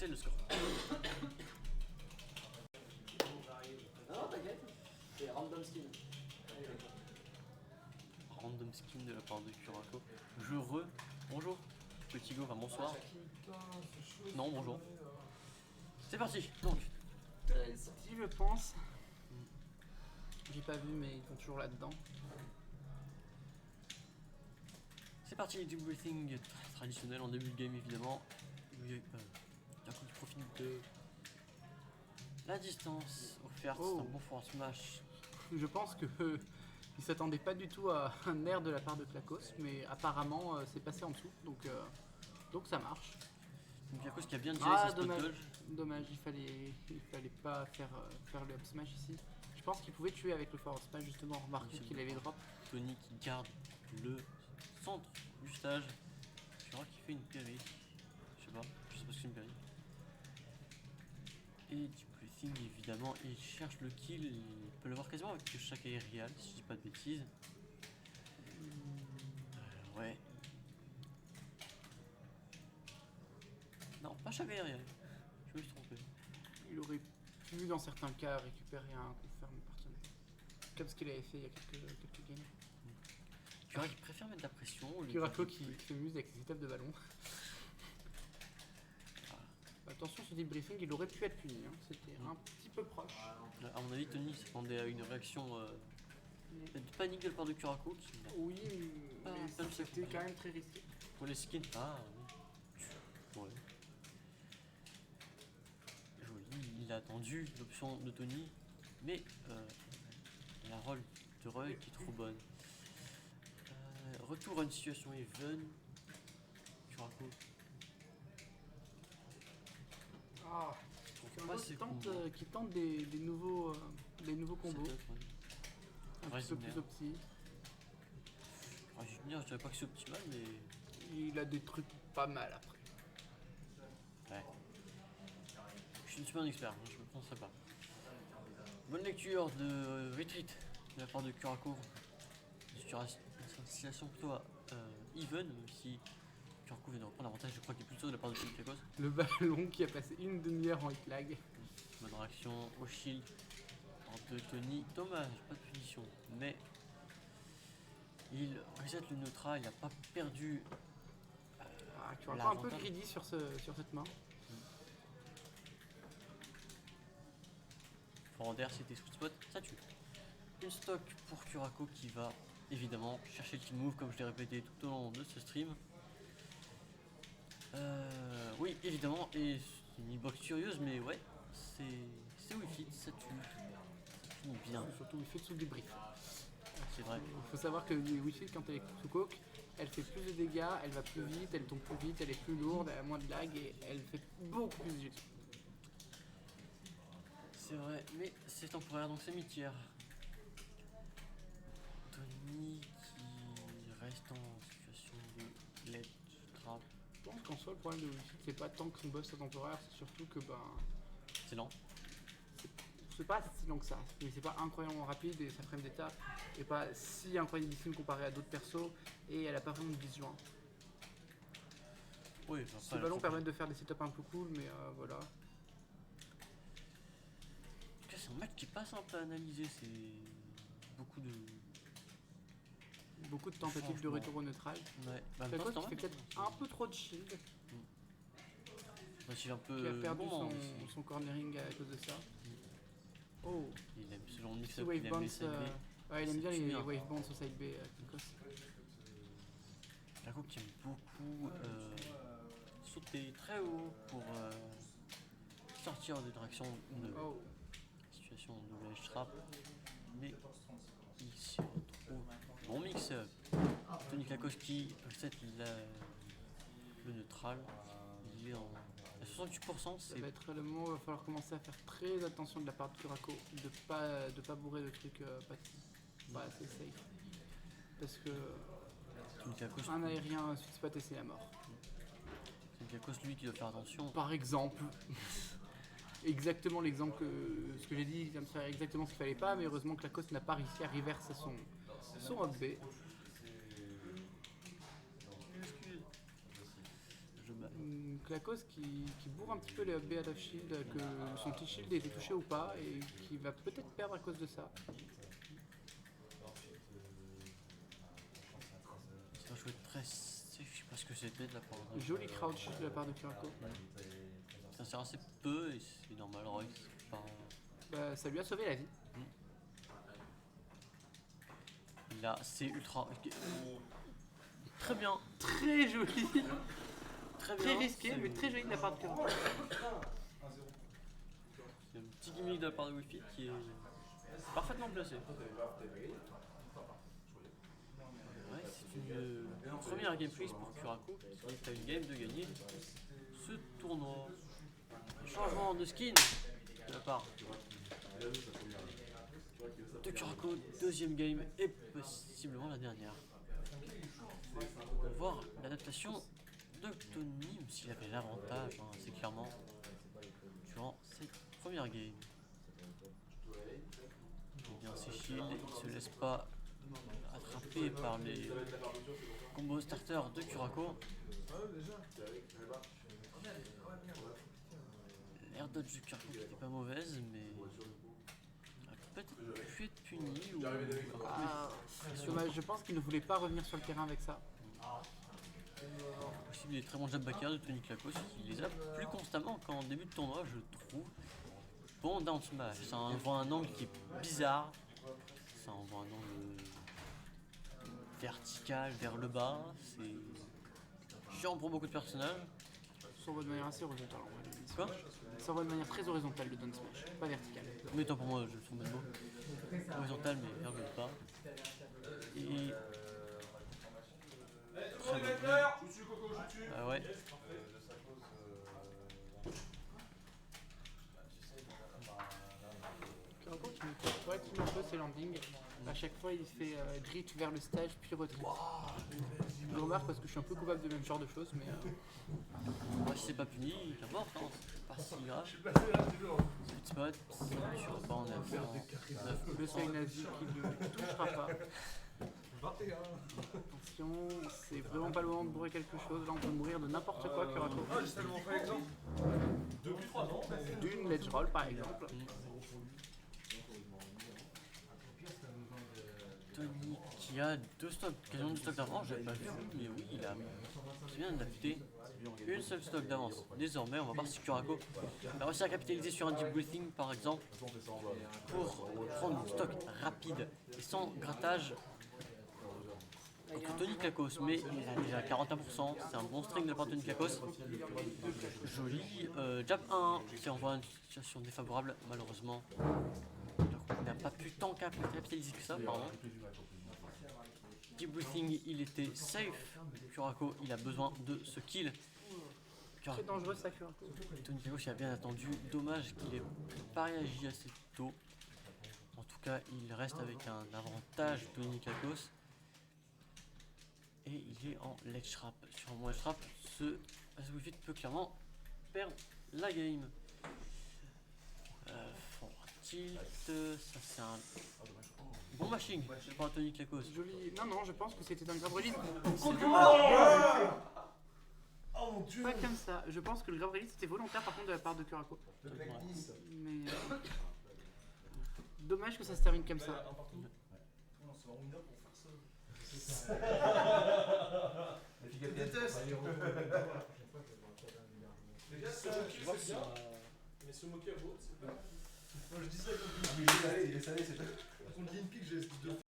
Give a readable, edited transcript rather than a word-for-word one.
chercher le score. Non, t'inquiète. C'est random skin. Allez, d'accord. Random skin de la part de Kurako. Bonjour. Petit go, enfin bonsoir. Non, bonjour. C'est parti. Donc, Si je pense. J'ai pas vu, mais ils sont toujours là-dedans. c'est parti. Du breathing traditionnel en début de game évidemment. Kurako qui profite de la distance offerte. Oh. C'est un bon forward smash. Je pense que ils s'attendaient pas du tout à un air de la part de Klakos, mais apparemment c'est passé en dessous, donc ça marche. Donc Kurako qui a bien géré Ah ses spot dommage, dodge. dommage, il fallait pas faire le up smash ici. Je pense qu'il pouvait tuer avec le forward smash justement, remarquer qu'il avait drop. Tony qui garde le centre du stage. Kurako qui fait une pérille. Je sais pas ce que c'est une pérille. Et du breathing évidemment, il cherche le kill, il peut l'avoir quasiment avec chaque aérial si je dis pas de bêtises. Ouais. Non, pas chaque aérial. Je me suis trompé. Il aurait pu dans certains cas récupérer un confirm partenaire. Comme ce qu'il avait fait il y a quelques games. Kurako qui préfère mettre de la pression. Kurako qui s'amuse avec ses étapes de ballon. Attention, ce debriefing, il aurait pu être puni, hein. C'était un petit peu proche. À mon avis, Tony s'attendait à une réaction de panique de la part de Kurako. Qui... Oui, Ah, mais comme ça, c'était quand même très risqué. Pour les skins, ah oui. Ouais. Joli, il a attendu l'option de Tony, mais la roll de Roy qui est trop bonne. Retour à une situation even. Kurako. Ah, Pas qui tente des nouveaux combos, C'est top, ouais. un petit peu Résumé. plus opti. Je dirais pas que c'est optimal, mais Il a des trucs pas mal après. ouais. Je ne suis pas un expert, hein, je ne me prononcerai pas. Bonne lecture de retreat de la part de Kurako. Sur une situation plutôt even, même si Kurako vient de reprendre l'avantage, je crois qu'il est plutôt de la part de Klakos. Le ballon qui a passé une demi-heure en hit lag. Bonne réaction au shield de Tony. Dommage, pas de punition, mais il reset le neutral, il n'a pas perdu. Kurako un peu greedy sur cette main. Forwander, c'était sweet spot, ça tue. Une stock pour Kurako qui va évidemment chercher le kill move comme je l'ai répété tout au long de ce stream. Oui, évidemment, et c'est une hitbox curieuse, mais ouais, c'est Wi-Fi, ça tue. Ça finit bien, Surtout Wi-Fi sous débrief. c'est vrai. Il faut savoir que Wi-Fi, quand elle est sous coke, elle fait plus de dégâts, elle va plus vite, elle tombe plus vite, elle est plus lourde, elle a moins de lag et elle fait beaucoup plus d'éjections. C'est vrai, mais c'est temporaire, donc c'est mi-tiers. Tony qui reste en situation de ledge trap. Je pense qu'en soi, le problème de Wi-Fi, c'est pas tant que son buff soit temporaire, c'est surtout que C'est lent. c'est pas si long que ça. Mais c'est pas incroyablement rapide et sa frame d'état est pas si incroyablement comparé à d'autres persos et elle a pas vraiment de disjoint. Oui, enfin, Ces ballons permettent de faire des setups un peu cool, mais voilà. En tout cas, c'est un match qui est pas simple à analyser, c'est Beaucoup de tentatives de retour au neutral. Ouais, bah, Klakos c'est qui fait peut-être un peu trop de shield, un peu qui a perdu gourmand son, aussi. son cornering à cause de ça. Oh, Il aime selon le petit mix-up, wave il aime bounce. les side B. Ouais, il aime bien C'est les bien. wave bounce au side B, Klakos. Klakos qui aime beaucoup sauter très haut pour sortir de direction de Oh, situation de ledge trap, mais il s'y retrouve. Bon mix-up. Tony Klakos qui reset le neutral. Il est à 68%, ça c'est va être le moment où il va falloir commencer à faire très attention de la part de Kurako, de pas bourrer de trucs pas assez safe. Parce que Tony Klakos, un aérien sweet spot et c'est la mort. Tony Klakos, lui qui doit faire attention. Par exemple, exactement l'exemple ce que j'ai dit, il vient de faire exactement ce qu'il fallait pas, mais heureusement que Klakos n'a pas réussi à reverse son up B. Je bats. Klakos qui bourre un petit peu les up B out of shield, que son petit shield ait été touché ou pas, et qui va peut-être perdre à cause de ça. Ça va jouer très safe, je sais pas ce que c'était de la part de... Joli crouch shield de la part de Kurako. Ça sert assez peu et c'est normal, Roy, c'est pas... Bah, ça lui a sauvé la vie. Là, c'est ultra... Très bien, Très joli, très bien. très risqué, C'est- mais très joli de la part de Kurako. C'est un petit gimmick de la part de Wi-Fi qui est parfaitement placé. Ouais, c'est une première game freeze pour Kurako qui est à une game de gagner ce tournoi. Changement de skin de la part de Kurako, deuxième game et possiblement la dernière. On va voir l'adaptation de Tony, même s'il avait l'avantage assez clairement durant cette première game. Il vient ses shields, il se laisse pas attraper par les combos starters de Kurako. L'air dodge de Kurako qui n'était pas mauvaise, mais peut-être pu être puni ou Ah, dommage, je pense qu'il ne voulait pas revenir sur le terrain avec ça. possible des très bons jab backers de Tony Klakos. Il les a plus constamment qu'en début de tournoi, je trouve. Bon down smash, ça envoie un angle qui est bizarre. Ça envoie un angle vertical vers le bas. C'est chiant pour beaucoup de personnages. Ça s'envoie de manière assez horizontale. En vrai, le Quoi? Ça s'envoie de manière très horizontale le down smash, pas verticale. Mais tant pour moi, je le trouve même beau. Horizontal mais vers le bas. Et... Très bon. Ah ouais. Kurako qui me fait relativement peu ses landings. À chaque fois, il fait grit vers le stage, puis retrait. Je le remarque parce que je suis un peu coupable de même genre de choses, mais Moi, si c'est pas puni, qu'importe, hein, c'est pas si grave. Sweet spot, sur le banc, on est à 9. le seuil nazi qui ne touchera pas. Attention, c'est vraiment pas le moment de bourrer quelque chose. Là, on peut mourir de n'importe quoi, Kurako. J'ai tellement fait l'exemple. Depuis 3 ans. D'une ledge roll, par exemple. Tony qui a deux stocks, quasiment deux stocks d'avance, j'avais pas vu, mais oui, il a bien adapté une seule stock d'avance. Désormais, on va voir si Kurako a réussi à capitaliser sur un deep breathing par exemple pour prendre une stock rapide et sans grattage contre Tony Klakos. Mais il a déjà 41%, c'est un bon string de la part de Tony Klakos. Joli. Jab 1 qui envoie une situation défavorable, malheureusement. Il n'a pas pu tant capitaliser que ça, pardon. Deep breathing, il était safe. Kurako, il a besoin de ce kill. Très dangereux, ça, Kurako. Tony Klakos, il a bien attendu. Dommage qu'il ait pas réagi assez tôt. En tout cas, il reste avec un avantage, Tony Klakos. Et il est en ledge trap. Sur un ledge trap, ce Aswifit peut clairement perdre la game. Forward tilt, ça c'est un bon mashing par Tony Klakos. Joli. Non, non, je pense que c'était un grab release. Oh mon dieu. Pas comme ça. Je pense que le grab release c'était volontaire par contre de la part de Kurako. Mais dommage que ça se termine comme ça. Je déteste. Les gars, c'est bien. Mais se moquer à vous, c'est pas. Moi je dis ça contre Limpik, j'ai deux